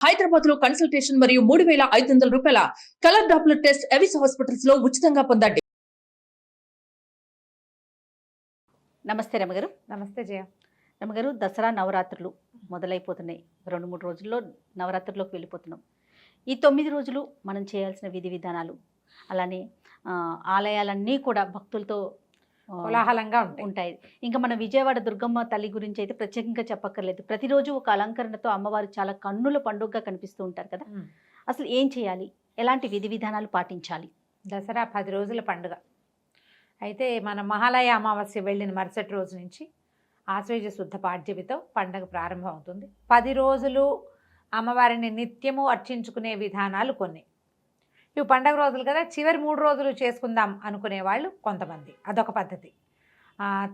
హైదరాబాద్ లో కన్సల్టేషన్ మరియు 3,500 రూపాయల colour Doppler test Avis hospitals లో ఉచితంగా పొందండి. నమస్తే రమగారు. నమస్తే జయ. రమగారు, దసరా నవరాత్రులు మొదలైపోతున్నాయి. 2-3 రోజుల్లో నవరాత్రుల్లోకి వెళ్ళిపోతున్నాం. ఈ 9 రోజులు మనం చేయాల్సిన విధి విధానాలు, అలానే ఆలయాలన్నీ కూడా భక్తులతో కోలాహలంగా ఉంటాయి. ఇంకా మన విజయవాడ దుర్గమ్మ తల్లి గురించి అయితే ప్రత్యేకంగా చెప్పక్కర్లేదు. ప్రతిరోజు ఒక అలంకరణతో అమ్మవారు చాలా కన్నుల పండుగగా కనిపిస్తూ ఉంటారు కదా. అసలు ఏం చేయాలి, ఎలాంటి విధి విధానాలు పాటించాలి? దసరా 10 రోజుల పండుగ అయితే మన మహాలయ అమావాస్య వెళ్ళిన మరుసటి రోజు నుంచి ఆశ్వేజ శుద్ధ పాడ్యమితో పండుగ ప్రారంభం అవుతుంది. 10 రోజులు అమ్మవారిని నిత్యము అర్చించుకునే విధానాలు కొన్ని. ఇవి పండగ రోజులు కదా, చివరి 3 రోజులు చేసుకుందాం అనుకునే వాళ్ళు కొంతమంది, అదొక పద్ధతి.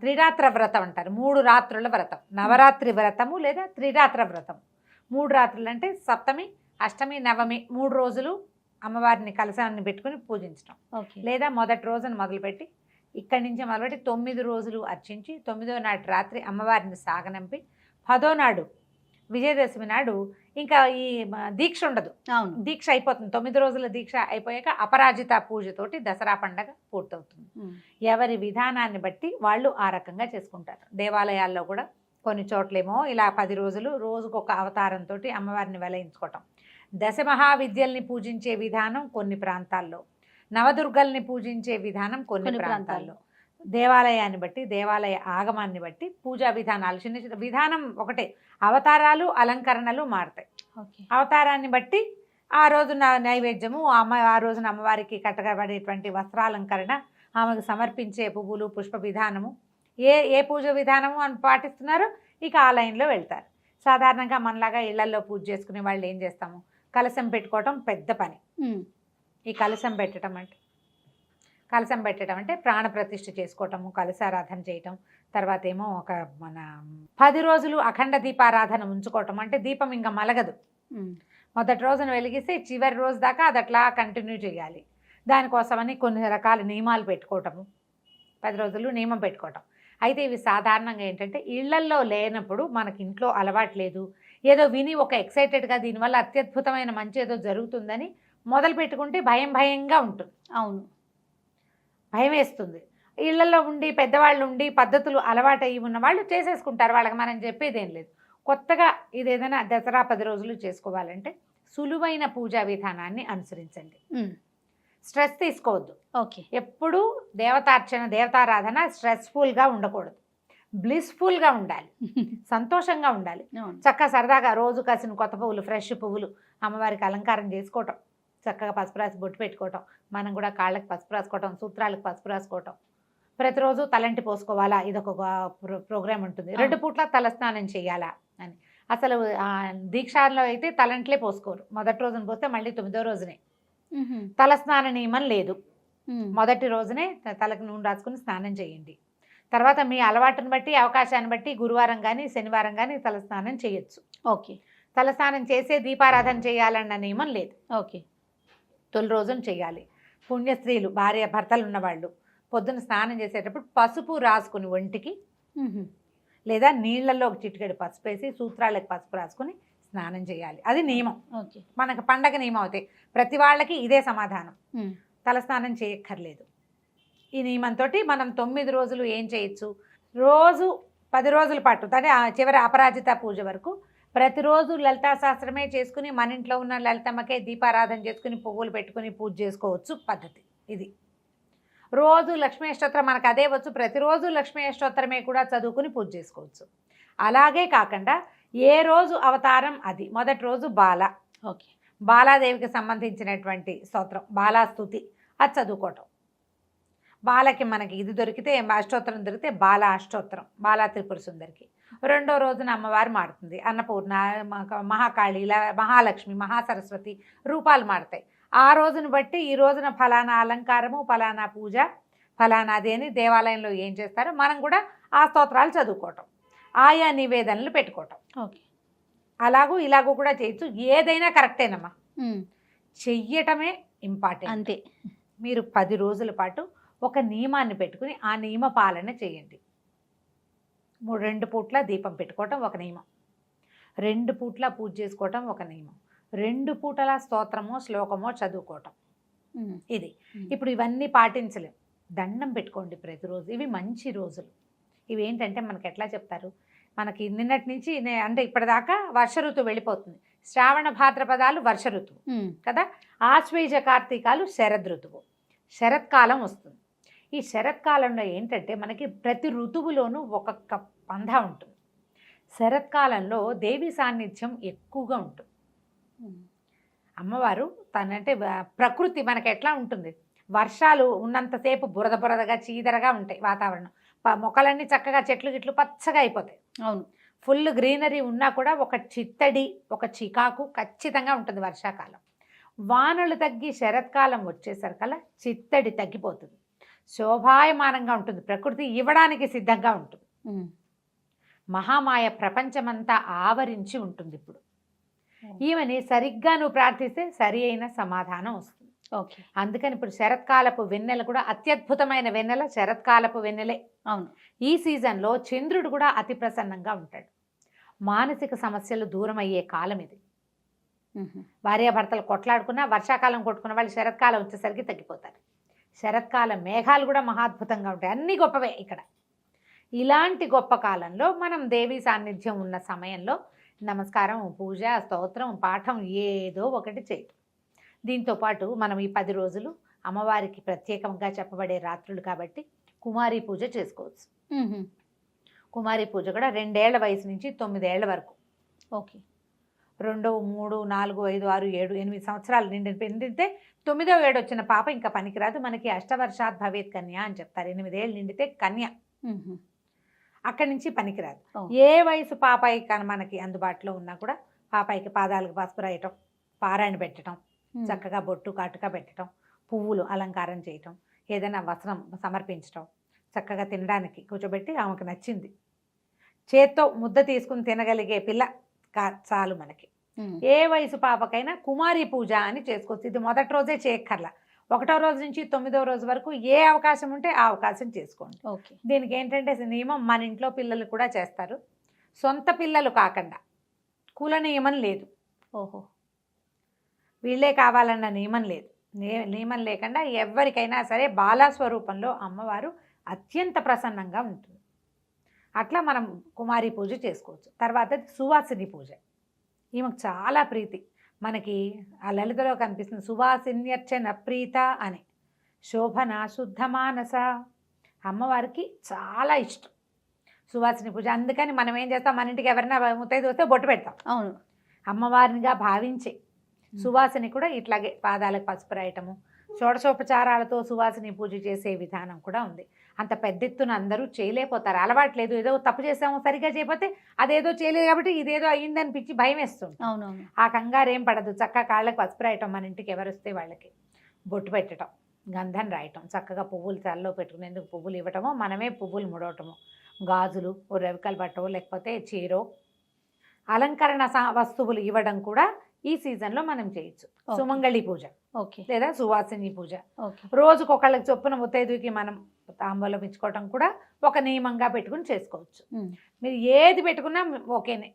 త్రిరాత్ర వ్రతం అంటారు, 3 రాత్రుల వ్రతం, నవరాత్రి వ్రతము లేదా త్రిరాత్ర వ్రతం. 3 రాత్రులు అంటే సప్తమి, అష్టమి, నవమి 3 రోజులు అమ్మవారిని కలశాన్ని పెట్టుకుని పూజించడం. లేదా మొదటి రోజున మొదలుపెట్టి ఇక్కడి నుంచి మొదలుపెట్టి 9 రోజులు అర్చించి 9వ నాటి రాత్రి అమ్మవారిని సాగనంపి 10వ నాడు విజయదశమి నాడు ఇంకా ఈ దీక్ష ఉండదు. దీక్ష అయిపోతుంది. 9 రోజుల దీక్ష అయిపోయాక అపరాజిత పూజతోటి దసరా పండగ పూర్తవుతుంది. ఎవరి విధానాన్ని బట్టి వాళ్ళు ఆ రకంగా చేసుకుంటారు. దేవాలయాల్లో కూడా కొన్ని చోట్లేమో ఇలా 10 రోజులు రోజుకొక అవతారంతో అమ్మవారిని వెలయించుకోవటం. దశమహావిద్యల్ని పూజించే విధానం కొన్ని ప్రాంతాల్లో, నవదుర్గల్ని పూజించే విధానం కొన్ని ప్రాంతాల్లో, దేవాలయాన్ని బట్టి దేవాలయ ఆగమాన్ని బట్టి పూజా విధానాలు చిన్న చిన్న విధానం ఒకటే. అవతారాలు అలంకరణలు మారుతాయి. అవతారాన్ని బట్టి ఆ రోజున నైవేద్యము, ఆ రోజున అమ్మవారికి కట్టబడేటువంటి వస్త్రాలంకరణ, ఆమెకు సమర్పించే పువ్వులు పుష్ప విధానము, ఏ పూజ విధానము అని పాటిస్తున్నారో ఇక ఆ లైన్లో వెళ్తారు. సాధారణంగా మనలాగా ఇళ్లలో పూజ చేసుకునే వాళ్ళు ఏం చేస్తాము, కలశం పెట్టుకోవటం పెద్ద పని. ఈ కలశం పెట్టడం అంటే ప్రాణప్రతిష్ఠ చేసుకోవటము, కలశారాధన చేయటం. తర్వాత ఏమో ఒక మన 10 రోజులు అఖండ దీపారాధన ఉంచుకోవటం. అంటే దీపం ఇంకా మలగదు. మొదటి రోజున వెలిగిస్తే చివరి రోజు దాకా అది అట్లా కంటిన్యూ చేయాలి. దానికోసమని కొన్ని రకాల నియమాలు పెట్టుకోవటము, 10 రోజులు నియమం పెట్టుకోవటం. అయితే ఇవి సాధారణంగా ఏంటంటే ఇళ్లల్లో లేనప్పుడు, మనకి ఇంట్లో అలవాటు లేదు, ఏదో విని ఒక ఎక్సైటెడ్గా దీనివల్ల అత్యద్భుతమైన మంచి ఏదో జరుగుతుందని మొదలు పెట్టుకుంటే భయంగా ఉంటుంది. అవును, భయం వేస్తుంది. ఇళ్లలో ఉండి పెద్దవాళ్ళు ఉండి పద్ధతులు అలవాటయ్యి ఉన్న వాళ్ళు చేసేసుకుంటారు. వాళ్ళకి మనం చెప్పేది ఏం లేదు. కొత్తగా ఇది ఏదైనా దసరా 10 రోజులు చేసుకోవాలంటే సులువైన పూజా విధానాన్ని అనుసరించండి. స్ట్రెస్ తీసుకోవద్దు. ఎప్పుడూ దేవతార్చన దేవతారాధన స్ట్రెస్ఫుల్గా ఉండకూడదు, బ్లిస్ఫుల్గా ఉండాలి, సంతోషంగా ఉండాలి. చక్కగా సరదాగా రోజు కాసిన కొత్త పువ్వులు, ఫ్రెష్ పువ్వులు అమ్మవారికి అలంకారం చేసుకోవటం, చక్కగా పసుపు రాసి బొట్టు పెట్టుకోవటం, మనం కూడా కాళ్ళకి పసుపు రాసుకోవటం, సూత్రాలకు పసుపు రాసుకోవటం. ప్రతిరోజు తలంటి పోసుకోవాలా, ఇదొక ప్రోగ్రామ్ ఉంటుంది. 2 పూట్ల తలస్నానం చేయాలా అని. అసలు దీక్షలో అయితే తలంట్లే పోసుకోరు. మొదటి రోజున పోస్తే మళ్ళీ 9వ రోజునే తలస్నాన నియమం లేదు. మొదటి రోజునే తలకు నూనె రాసుకుని స్నానం చేయండి. తర్వాత మీ అలవాటుని బట్టి, అవకాశాన్ని బట్టి గురువారం కానీ శనివారం కానీ తలస్నానం చేయొచ్చు. తలస్నానం చేసే దీపారాధన చేయాలన్న నియమం లేదు. తొలి రోజున చేయాలి. పుణ్యస్త్రీలు, భార్య భర్తలు ఉన్నవాళ్ళు పొద్దున్న స్నానం చేసేటప్పుడు పసుపు రాసుకుని ఒంటికి, లేదా నీళ్లలో ఒక చిటికెడు పసుపు వేసి సూత్రాలకు పసుపు రాసుకుని స్నానం చేయాలి. అది నియమం. మనకు పండగ నియమం అవుతాయి. ప్రతి వాళ్ళకి ఇదే సమాధానం, తలస్నానం చేయక్కర్లేదు. ఈ నియమంతో మనం 9 రోజులు ఏం చేయొచ్చు, రోజు 10 రోజుల పాటు అంటే చివరి అపరాజిత పూజ వరకు ప్రతిరోజు లలితా శాస్త్రమే చేసుకుని, మన ఇంట్లో ఉన్న లలితమ్మకే దీపారాధన చేసుకుని పువ్వులు పెట్టుకుని పూజ చేసుకోవచ్చు పద్ధతి ఇది. రోజు లక్ష్మీ అష్టోత్తరం మనకు అదే వచ్చు, ప్రతిరోజు లక్ష్మీ అష్టోత్తరమే కూడా చదువుకుని పూజ చేసుకోవచ్చు. అలాగే కాకుండా ఏ రోజు అవతారం అది. మొదటి రోజు బాలాదేవికి సంబంధించినటువంటి స్తోత్రం బాలాస్తుతి, అది చదువుకోవటం. బాలకి మనకి ఇది దొరికితే అష్టోత్తరం దొరికితే బాలా అష్టోత్తరం, బాలా త్రిపుర సుందరికి. 2వ రోజున అమ్మవారు మారుతుంది, అన్నపూర్ణ, మహాకాళి, మహాలక్ష్మి, మహాసరస్వతి రూపాలు మారుతాయి. ఆ రోజును బట్టి ఈ రోజున ఫలానా అలంకారము, ఫలానా పూజ, ఫలానాది అని దేవాలయంలో ఏం చేస్తారో మనం కూడా ఆ స్తోత్రాలు చదువుకోవటం, ఆయా నివేదనలు పెట్టుకోవటం. అలాగూ ఇలాగూ కూడా చేయొచ్చు. ఏదైనా కరెక్టేనమ్మా, చెయ్యటమే ఇంపార్టెంట్. అంతే. మీరు 10 రోజుల పాటు ఒక నియమాన్ని పెట్టుకుని ఆ నియమ పాలన చేయండి. 2 పూట్ల దీపం పెట్టుకోవటం ఒక నియమం, 2 పూట్ల పూజ చేసుకోవటం ఒక నియమం, 2 పూటల స్తోత్రమో శ్లోకమో చదువుకోవటం. ఉమ్. ఇది ఉమ్. ఇప్పుడు ఇవన్నీ పాటించలేం. దండం పెట్టుకోండి ప్రతిరోజు. ఇవి మంచి రోజులు. ఇవి ఏంటంటే మనకి ఎట్లా చెప్తారు, మనకి నిన్నటి నుంచి అంటే ఇప్పటిదాకా వర్ష ఋతువు వెళ్ళిపోతుంది. శ్రావణ భాద్రపదాలు వర్ష ఋతువు ఉమ్. కదా, ఆశ్వేజ కార్తీకాలు శరద్ ఋతువు, శరత్కాలం వస్తుంది. ఈ శరత్కాలంలో ఏంటంటే మనకి ప్రతి ఋతువులోనూ ఒక్కొక్క పంధ ఉంటుంది. శరత్కాలంలో దేవి సాన్నిధ్యం ఎక్కువగా ఉంటుంది. ఉమ్. అమ్మవారు తనంటే ప్రకృతి మనకి ఎట్లా ఉంటుంది, వర్షాలు ఉన్నంతసేపు బురద బురదగా చీదరగా ఉంటాయి వాతావరణం, మొక్కలన్నీ చక్కగా చెట్లు గిట్లు పచ్చగా అయిపోతాయి. అవును. ఫుల్ గ్రీనరీ ఉన్నా కూడా ఒక చిత్తడి ఒక చికాకు ఖచ్చితంగా ఉంటుంది వర్షాకాలం. వానలు తగ్గి శరత్కాలం వచ్చేసరికల్లా చిత్తడి తగ్గిపోతుంది, శోభాయమానంగా ఉంటుంది, ప్రకృతి ఇవ్వడానికి సిద్ధంగా ఉంటుంది. ఉమ్. మహామాయ ప్రపంచమంతా ఆవరించి ఉంటుంది. ఇప్పుడు ఈమెని సరిగ్గా నువ్వు ప్రార్థిస్తే సరి అయిన సమాధానం వస్తుంది. ఓకే. అందుకని ఇప్పుడు శరత్కాలపు వెన్నెల కూడా అత్యద్భుతమైన వెన్నెల శరత్కాలపు వెన్నెలే. అవును. ఈ సీజన్లో చంద్రుడు కూడా అతి ప్రసన్నంగా ఉంటాడు. మానసిక సమస్యలు దూరం అయ్యే కాలం ఇది. ఉహు. భార్యాభర్తలు కొట్లాడుకున్నా వర్షాకాలం కొట్టుకున్న వాళ్ళు శరత్కాలం వచ్చేసరికి తగ్గిపోతారు. శరత్కాలం మేఘాలు కూడా మహాద్భుతంగా ఉంటాయి. అన్నీ గొప్పవే ఇక్కడ. ఇలాంటి గొప్ప కాలంలో మనం దేవి సాన్నిధ్యం ఉన్న సమయంలో నమస్కారం, పూజ, స్తోత్రం, పాఠం ఏదో ఒకటి చేయటం. దీంతోపాటు మనం ఈ 10 రోజులు అమ్మవారికి ప్రత్యేకంగా చెప్పబడే రాత్రులు కాబట్టి కుమారి పూజ చేసుకోవచ్చు. ఉహు. కుమారి పూజ కూడా 2 ఏళ్ల వయసు నుంచి 9 ఏళ్ల వరకు. ఓకే. 2, 3, 4, 5, 6, 7, 8 సంవత్సరాలు నిండితే 9వ ఏడు వచ్చిన పాప ఇంకా పనికిరాదు. మనకి అష్టవర్షాత్ భవేత్ కన్య అని చెప్తారు. 8 ఏళ్ళు నిండితే కన్య, ఉహు. అక్కడి నుంచి పనికిరాదు. ఓ. ఏ వయసు పాపాయి మనకి అందుబాటులో ఉన్నా కూడా పాపాయికి పాదాలకు పసుపు రాయటం, పారాయణ పెట్టడం, ఉమ్. చక్కగా బొట్టు కాటుక పెట్టడం, పువ్వులు అలంకారం చేయటం, ఏదైనా వస్త్రం సమర్పించటం, చక్కగా తినడానికి కూర్చోబెట్టి ఆమెకు నచ్చింది చేత్తో ముద్ద తీసుకుని తినగలిగే పిల్ల చాలు మనకి. ఉమ్. ఏ వయసు పాపకైనా కుమారి పూజ అని చేసుకోవచ్చు. ఇది మొదటి రోజే చేయక్కర్లా, 1వ రోజు నుంచి 9వ రోజు వరకు ఏ అవకాశం ఉంటే ఆ అవకాశం చేసుకోండి. ఓకే. దీనికి ఏంటంటే నియమం మన ఇంట్లో పిల్లలు కూడా చేస్తారు. సొంత పిల్లలు కాకుండా కుల నియమం లేదు, ఓహో. వీళ్ళే కావాలన్న నియమం లేదు. నియమం లేకుండా ఎవరికైనా సరే బాలాస్వరూపంలో అమ్మవారు అత్యంత ప్రసన్నంగా ఉంటుంది. అట్లా మనం కుమారి పూజ చేసుకోవచ్చు. తర్వాత సువాసిని పూజ, ఈమెకు చాలా ప్రీతి. మనకి ఆ లలితలో కనిపిస్తుంది సువాసిన్యర్చన ప్రీత అని. శోభన శుద్ధ మానస, అమ్మవారికి చాలా ఇష్టం సువాసిని పూజ. అందుకని మనం ఏం చేస్తాం, మన ఇంటికి ఎవరైనా ముత్తైదు వస్తే బొట్టు పెడతాం. అవును. అమ్మవారినిగా భావించే సువాసిని కూడా ఇట్లాగే పాదాలకు పసుపు రాయటము, షోడశోపచారాలతో సువాసిని పూజ చేసే విధానం కూడా ఉంది. అంత పెద్ద ఎత్తున అందరూ చేయలేకపోతారు, అలవాట్లేదు. ఏదో తప్పు చేసాము సరిగ్గా చేయకపోతే అదేదో చేయలేదు కాబట్టి ఇదేదో అయ్యిందనిపించి భయం వేస్తుంది. అవునవును. ఆ కంగారు ఏం పడదు. చక్కగా కాళ్ళకి పసుపు రాయటం, మన ఇంటికి ఎవరు వస్తే వాళ్ళకి బొట్టు పెట్టడం, గంధం రాయటం, చక్కగా పువ్వులు తలలో పెట్టుకునేందుకు పువ్వులు ఇవ్వటమో, మనమే పువ్వులు ముడవటము, గాజులు, ఓ రవికలు బట్టవో లేకపోతే చీరో అలంకరణ వస్తువులు ఇవ్వడం కూడా ఈ సీజన్లో మనం చేయొచ్చు. సుమంగళి పూజ ఓకే. లేదా సువాసిని పూజ. ఓకే. రోజుకొకళ్ళకి చొప్పున ముత్తైదుకి మనం తాంబూలం ఇచ్చుకోవటం కూడా ఒక నియమంగా పెట్టుకుని చేసుకోవచ్చు. ఉమ్. మీరు ఏది పెట్టుకున్నా ఓకేనే.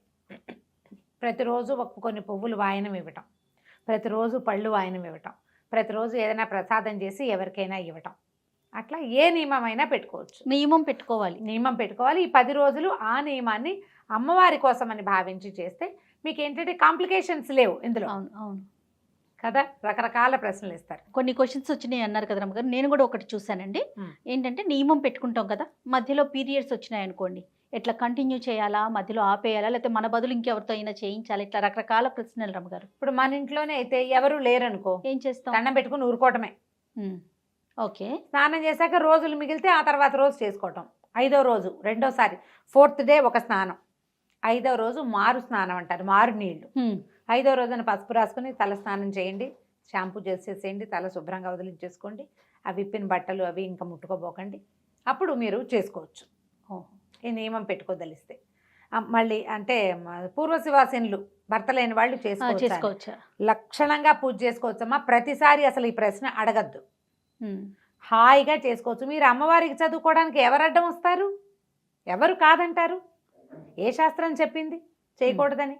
ప్రతిరోజు కొన్ని పువ్వులు వాయనం ఇవ్వటం, ప్రతిరోజు పళ్ళు వాయనం ఇవ్వటం, ప్రతిరోజు ఏదైనా ప్రసాదం చేసి ఎవరికైనా ఇవ్వటం, అట్లా ఏ నియమమైనా పెట్టుకోవచ్చు. నియమం పెట్టుకోవాలి. నియమం పెట్టుకోవాలి. ఈ 10 రోజులు ఆ నియమాన్ని అమ్మవారి కోసం అని భావించి చేస్తే మీకు ఏంటంటే కాంప్లికేషన్స్ లేవు ఇందులో. అవును. అవును కదా, రకరకాల ప్రశ్నలు ఇస్తారు. కొన్ని క్వశ్చన్స్ వచ్చినాయి అన్నారు కదా రమ్మగారు, నేను కూడా ఒకటి చూసానండి. ఏంటంటే నియమం పెట్టుకుంటాం కదా, మధ్యలో పీరియడ్స్ వచ్చినాయి అనుకోండి, ఎట్లా కంటిన్యూ చేయాలా, మధ్యలో ఆపేయాలా, లేకపోతే మన బదులు ఇంకెవరితో అయినా చేయించాలా, ఇట్లా రకరకాల ప్రశ్నలు రమ్మగారు. ఇప్పుడు మన ఇంట్లోనే అయితే ఎవరు లేరనుకో, ఏం చేస్తాం? దండం పెట్టుకుని ఊరుకోవటమే. ఓకే. స్నానం చేశాక రోజులు మిగిలితే ఆ తర్వాత రోజు చేసుకోవటం. 5వ రోజు రెండోసారి, 4th డే ఒక స్నానం, 5వ రోజు మారు స్నానం అంటారు, మారు నీళ్లు. 5వ రోజున పసుపు రాసుకుని తల స్నానం చేయండి, షాంపూ చేసేసేయండి, తల శుభ్రంగా వదిలించేసుకోండి, ఆ విప్పిన బట్టలు అవి ఇంకా ముట్టుకోబోకండి, అప్పుడు మీరు చేసుకోవచ్చు. ఈ నియమం పెట్టుకోదలిస్తే. మళ్ళీ అంటే పూర్వశివాసినులు భర్త లేని వాళ్ళు చేసుకోవచ్చు, లక్షణంగా పూజ చేసుకోవచ్చమ్మా. ప్రతిసారి అసలు ఈ ప్రశ్న అడగద్దు, హాయిగా చేసుకోవచ్చు. మీరు అమ్మవారికి చదువుకోవడానికి ఎవరు అడ్డం వస్తారు, ఎవరు కాదంటారు? ఏ శాస్త్రం చెప్పింది చేయకూడదని?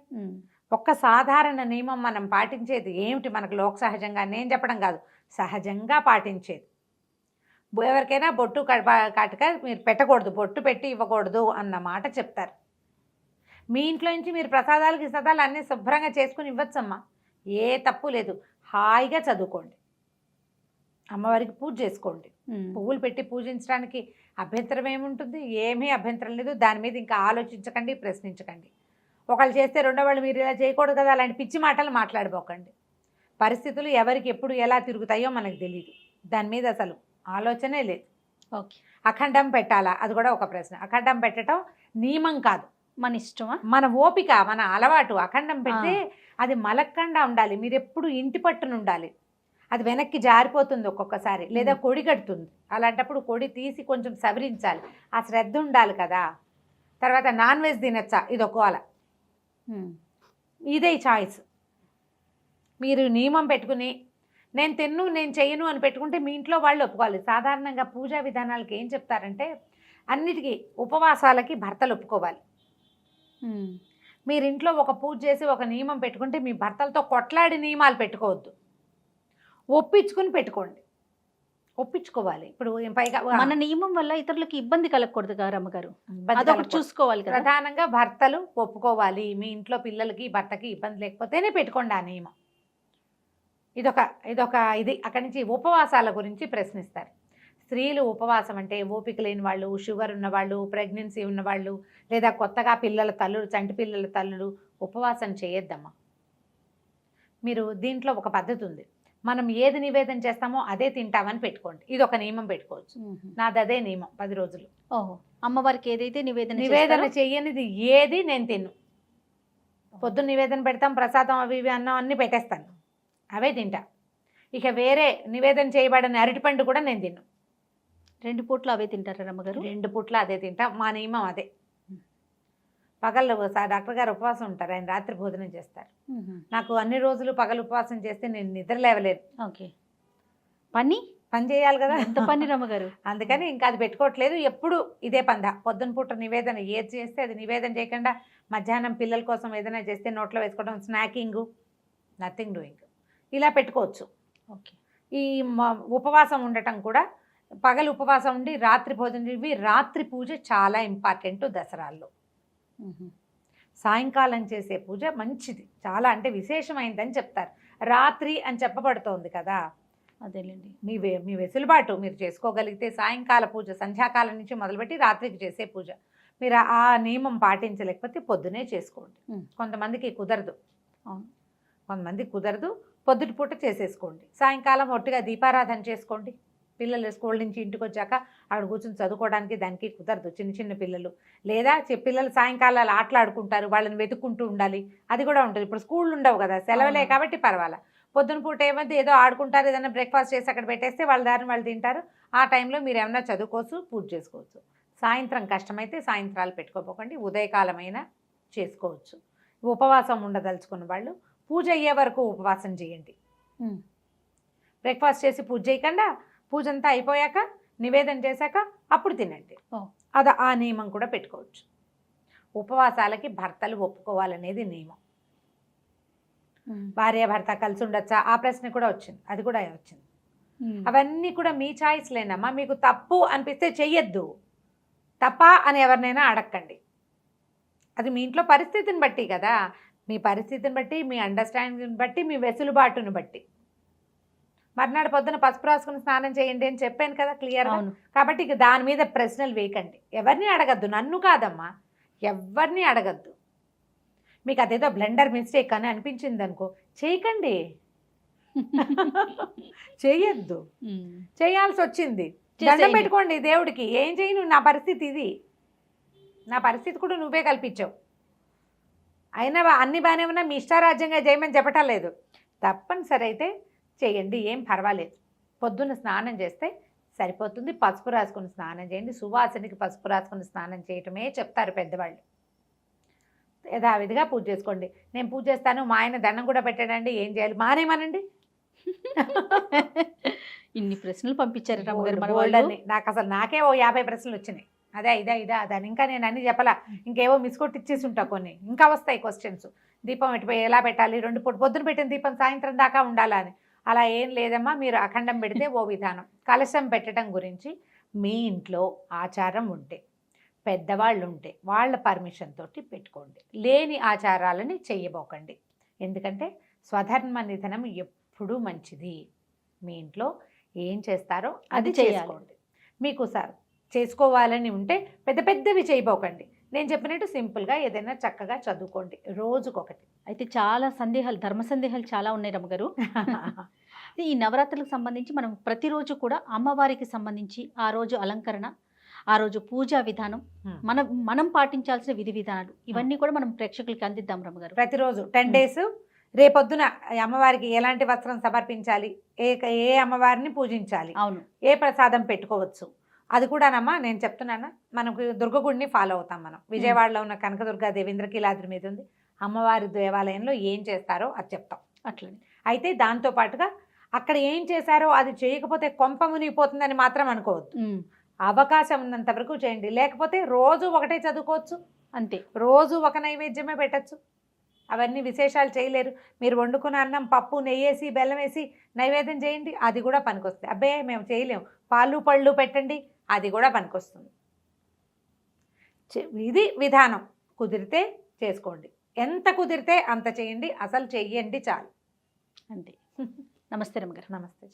ఒక్క సాధారణ నియమం మనం పాటించేది ఏమిటి? మనకు లోక సహజంగా, నేను చెప్పడం కాదు, సహజంగా పాటించేది. ఎవరికైనా బొట్టు కాటుక మీరు పెట్టకూడదు, బొట్టు పెట్టి ఇవ్వకూడదు అన్న మాట చెప్తారు. మీ ఇంట్లో నుంచి మీరు ప్రసాదాలకి సదాలు అన్నీ శుభ్రంగా చేసుకుని ఇవ్వచ్చమ్మా, ఏ తప్పు లేదు. హాయిగా చదువుకోండి, అమ్మవారికి పూజ చేసుకోండి. పువ్వులు పెట్టి పూజించడానికి అభ్యంతరం ఏముంటుంది? ఏమీ అభ్యంతరం లేదు. దాని మీద ఇంకా ఆలోచించకండి, ప్రశ్నించకండి. ఒకళ్ళు చేస్తే రెండో వాళ్ళు మీరు ఇలా చేయకూడదు కదా, అలాంటి పిచ్చి మాటలు మాట్లాడబోకండి. పరిస్థితులు ఎవరికి ఎప్పుడు ఎలా తిరుగుతాయో మనకు తెలియదు. దాని మీద అసలు ఆలోచనే లేదు. ఓకే, అఖండం పెట్టాలా, అది కూడా ఒక ప్రశ్న. అఖండం పెట్టడం నియమం కాదు, మన ఇష్టమా, మన ఓపిక, మన అలవాటు. అఖండం పెడితే అది మలక్కండా ఉండాలి, మీరు ఎప్పుడు ఇంటి పట్టున ఉండాలి. అది వెనక్కి జారిపోతుంది ఒక్కొక్కసారి, లేదా కొడి కడుతుంది. అలాంటప్పుడు కొడి తీసి కొంచెం సవరించాలి, ఆ శ్రద్ధ ఉండాలి కదా. తర్వాత నాన్ వెజ్ తినచ్చా, ఇది ఒక్కోల, ఇదే చాయిస్. మీరు నియమం పెట్టుకుని నేను తిన్ను, నేను చెయ్యను అని పెట్టుకుంటే మీ ఇంట్లో వాళ్ళు ఒప్పుకోవాలి. సాధారణంగా పూజా విధానాలకి ఏం చెప్తారంటే, అన్నిటికీ ఉపవాసాలకి భర్తలు ఒప్పుకోవాలి. మీరు ఇంట్లో ఒక పూజ చేసి ఒక నియమం పెట్టుకుంటే మీ భర్తలతో కొట్లాడి నియమాలు పెట్టుకోవద్దు, ఒప్పించుకుని పెట్టుకోండి. ఒప్పించుకోవాలి. ఇప్పుడు పైగా మన నియమం వల్ల ఇతరులకు ఇబ్బంది కలగకూడదు కదా రమ్మగారు, ఇబ్బంది అదొకటి కలగకూడదు. చూసుకోవాలి కదా. ప్రధానంగా భర్తలు ఒప్పుకోవాలి. మీ ఇంట్లో పిల్లలకి భర్తకి ఇబ్బంది లేకపోతేనే పెట్టుకోండి ఆ నియమం. ఇది అక్కడి నుంచి ఉపవాసాల గురించి ప్రశ్నిస్తారు. స్త్రీలు ఉపవాసం అంటే ఓపిక లేని వాళ్ళు, షుగర్ ఉన్నవాళ్ళు, ప్రెగ్నెన్సీ ఉన్నవాళ్ళు, లేదా కొత్తగా పిల్లల తల్లులు, చంటి పిల్లల తల్లులు ఉపవాసం చేయొద్దమ్మా. మీరు దీంట్లో ఒక పద్ధతి ఉంది, మనం ఏది నివేదన చేస్తామో అదే తింటామని పెట్టుకోండి. ఇది ఒక నియమం పెట్టుకోవచ్చు. నాది అదే నియమం, 10 రోజులు. ఓహో, అమ్మవారికి ఏదైతే నివేదన నివేదన చెయ్యనిది ఏది నేను తిన్ను. పొద్దున్న నివేదన పెడతాం, ప్రసాదం అవి ఇవి అన్నం అన్నీ పెట్టేస్తాను, అవే తింటా. ఇక వేరే నివేదన చేయబడని అరటిపండు కూడా నేను తిన్ను. 2 పూట్లు అవే తింటారా రమ్మగారు? 2 పూట్ల అదే తింటా, మా నియమం అదే. పగళ్ళు డాక్టర్ గారు ఉపవాసం ఉంటారు, ఆయన రాత్రి భోజనం చేస్తారు. నాకు అన్ని రోజులు పగలు ఉపవాసం చేస్తే నేను నిద్ర లేవలేను. ఓకే, పని చేయాలి కదా, ఎంత పని రమ్మగారు. అందుకని ఇంకా అది పెట్టుకోవట్లేదు. ఎప్పుడు ఇదే పంద. పొద్దున పూట నివేదన ఏది చేస్తే అది నివేదన చేయకుండా, మధ్యాహ్నం పిల్లల కోసం ఏదైనా చేస్తే నోట్లో వేసుకోవడం, స్నాకింగ్, నథింగ్ డూయింగ్, ఇలా పెట్టుకోవచ్చు. ఓకే, ఈ ఉపవాసం ఉండటం కూడా, పగలు ఉపవాసం ఉండి రాత్రి భోజనం, ఇవి రాత్రి పూజ చాలా ఇంపార్టెంట్ దసరాల్లో. సాయంకాలం చేసే పూజ మంచిది, చాలా అంటే విశేషమైందని చెప్తారు. రాత్రి అని చెప్పబడుతోంది కదా, అదేలేండి. మీ వెసులుబాటు, మీరు చేసుకోగలిగితే సాయంకాల పూజ, సంధ్యాకాలం నుంచి మొదలుపెట్టి రాత్రికి చేసే పూజ. మీరు ఆ నియమం పాటించలేకపోతే పొద్దునే చేసుకోండి. కొంతమందికి కుదరదు, అవును, కొంతమందికి కుదరదు, పొద్దుటి పూట చేసేసుకోండి. సాయంకాలం ఒట్టిగా దీపారాధన చేసుకోండి. పిల్లలు స్కూల్ నుంచి ఇంటికి వచ్చాక అక్కడ కూర్చొని చదువుకోవడానికి దానికి కుదరదు, చిన్న చిన్న పిల్లలు. లేదా పిల్లలు సాయంకాలాలు ఆటలాడుకుంటారు, వాళ్ళని వెతుక్కుంటూ ఉండాలి, అది కూడా ఉంటుంది. ఇప్పుడు స్కూళ్ళు ఉండవు కదా, సెలవులే కాబట్టి పర్వాలా. పొద్దున పూట ఏమైతే ఏదో ఆడుకుంటారు, ఏదైనా బ్రేక్ఫాస్ట్ చేసి అక్కడ పెట్టేస్తే వాళ్ళ దారిని వాళ్ళు తింటారు. ఆ టైంలో మీరు ఏమన్నా చదువుకోవచ్చు, పూజ చేసుకోవచ్చు. సాయంత్రం కష్టమైతే సాయంత్రాలు పెట్టుకోపోకండి, ఉదయకాలమైనా చేసుకోవచ్చు. ఉపవాసం ఉండదలుచుకున్న వాళ్ళు పూజ అయ్యే వరకు ఉపవాసం చేయండి. బ్రేక్ఫాస్ట్ చేసి పూజ చేయకుండా, పూజ అంతా అయిపోయాక నివేదన చేశాక అప్పుడు తినండి. అది ఆ నియమం కూడా పెట్టుకోవచ్చు. ఉపవాసాలకి భర్తలు ఒప్పుకోవాలనేది నియమం. భార్య భర్త కలిసి ఉండొచ్చా, ఆ ప్రశ్న కూడా వచ్చింది, అది కూడా వచ్చింది. అవన్నీ కూడా మీ చాయిస్ లేనమ్మా. మీకు తప్పు అనిపిస్తే చెయ్యొద్దు, తప్ప అని ఎవరినైనా అడగండి. అది మీ ఇంట్లో పరిస్థితిని బట్టి కదా, మీ పరిస్థితిని బట్టి, మీ అండర్స్టాండింగ్ని బట్టి, మీ వెసులుబాటును బట్టి. మర్నాడు పొద్దున పసుపు రాసుకుని స్నానం చేయండి అని చెప్పాను కదా క్లియర్గా. కాబట్టి ఇక దాని మీద ప్రశ్నలు వేయకండి, ఎవరిని అడగద్దు. నన్ను కాదమ్మా, ఎవరిని అడగద్దు. మీకు అదేదో బ్లెండర్ మిస్టేక్ అని అనిపించింది అనుకో, చేయకండి, చేయొద్దు. చేయాల్సి వచ్చింది, దండం పెట్టుకోండి దేవుడికి. ఏం చేయను, నా పరిస్థితి ఇది, నా పరిస్థితి కూడా నువ్వే కల్పించావు. అయినా అన్ని బాగానే ఉన్నా మీ ఇష్టారాజ్యంగా చేయమని చెప్పటం లేదు. తప్పనిసరి అయితే చేయండి, ఏం పర్వాలేదు. పొద్దున్న స్నానం చేస్తే సరిపోతుంది. పసుపు రాసుకుని స్నానం చేయండి. సువాసనకి పసుపు రాసుకుని స్నానం చేయటమే చెప్తారు పెద్దవాళ్ళు. యథావిధిగా పూజ చేసుకోండి. నేను పూజ చేస్తాను, మా ఆయన దండం కూడా పెట్టాడండి, ఏం చేయాలి? మానేమనండి. ఇన్ని ప్రశ్నలు పంపించారు రమ్మగారు. నాకు అసలు నాకే ఓ 50 ప్రశ్నలు వచ్చినాయి. అదే ఇదా అదని ఇంకా నేను అన్ని చెప్పలా, ఇంకేవో మిస్కొట్టి ఇచ్చేసి ఉంటా కొన్ని, ఇంకా వస్తాయి క్వశ్చన్స్. దీపం ఎటుపోయి ఎలా పెట్టాలి, పొద్దున పెట్టిన దీపం సాయంత్రం దాకా ఉండాలా అని. అలా ఏం లేదమ్మా, మీరు అఖండం పెడితే ఓ విధానం. కలశం పెట్టడం గురించి మీ ఇంట్లో ఆచారం ఉంటే, పెద్దవాళ్ళు ఉంటే వాళ్ళ పర్మిషన్ తోటి పెట్టుకోండి, లేని ఆచారాలని చెయ్యబోకండి. ఎందుకంటే స్వధర్మ నిధనం ఎప్పుడూ మంచిది. మీ ఇంట్లో ఏం చేస్తారో అది చేసుకోండి. మీకు సార్ చేసుకోవాలని ఉంటే పెద్ద పెద్దవి చేయబోకండి. నేను చెప్పినట్టు సింపుల్గా ఏదైనా చక్కగా చదువుకోండి రోజుకొకటి. అయితే చాలా సందేహాలు, ధర్మ సందేహాలు చాలా ఉన్నాయి రమ్మగారు. ఈ నవరాత్రులకు సంబంధించి మనం ప్రతిరోజు కూడా అమ్మవారికి సంబంధించి ఆ రోజు అలంకరణ, ఆ రోజు పూజా విధానం, మనం పాటించాల్సిన విధి విధానాలు ఇవన్నీ కూడా మనం ప్రేక్షకులకి అందిద్దాం రమ్మగారు. ప్రతిరోజు 10 days రేపొద్దున అమ్మవారికి ఎలాంటి వస్త్రం సమర్పించాలి, ఏ అమ్మవారిని పూజించాలి, అవును, ఏ ప్రసాదం పెట్టుకోవచ్చు, అది కూడానమ్మా నేను చెప్తున్నాను. మనకు దుర్గగుడిని ఫాలో అవుతాం మనం. విజయవాడలో ఉన్న కనకదుర్గాదేవి ఇంద్రకీలాద్రి మీద ఉంది. అమ్మవారి దేవాలయంలో ఏం చేస్తారో అది చెప్తాం. అట్లనే అయితే దాంతో పాటుగా అక్కడ ఏం చేశారో అది చేయకపోతే కొంప మునిగిపోతుందని మాత్రం అనుకోవద్దు. అవకాశం ఉన్నంత వరకు చేయండి. లేకపోతే రోజు ఒకటే చదువుకోవచ్చు, అంతే, రోజు ఒక నైవేద్యమే పెట్టచ్చు. అవన్నీ విశేషాలు చేయలేరు. మీరు వండుకున్న అన్నం పప్పు నెయ్యేసి బెల్లం వేసి నైవేద్యం చేయండి, అది కూడా పనికొస్తుంది. అబ్బే మేము చేయలేము, పాలు పళ్ళు పెట్టండి, అది కూడా పనికొస్తుంది. ఇది విధానం. కుదిరితే చేసుకోండి, ఎంత కుదిరితే అంత చేయండి, అసలు చెయ్యండి చాలు. అంతే. నమస్తే రమ్మగారు. నమస్తే.